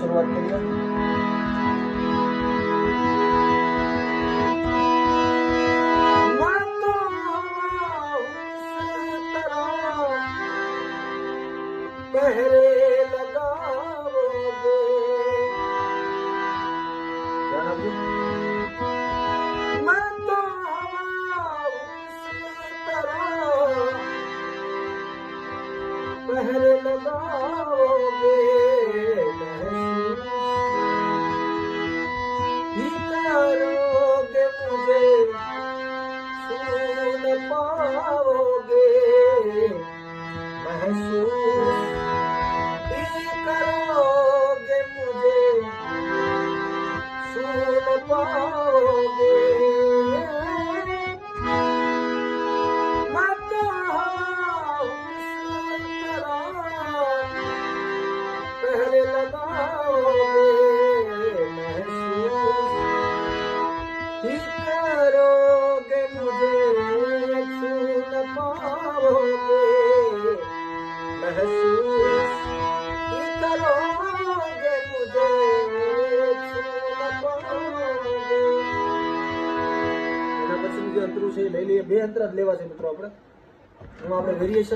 शुरुआत करिए। पहरे लगाओगे मैं तो पहरे लगाओगे ही करोगे मुझे सुन पाओगे महसूस करोगे मुझे सुन पाओगे मैं तो पहले लगाओगे महसूस ही करोगे मुझे सुन पाओगे महसूस करोगे मुझे एना पछी जे अंतरू छे लई लईए। 2 अंतरा ज लेवा छे મિત્રો આપણે. હું આપણે વેરિએશન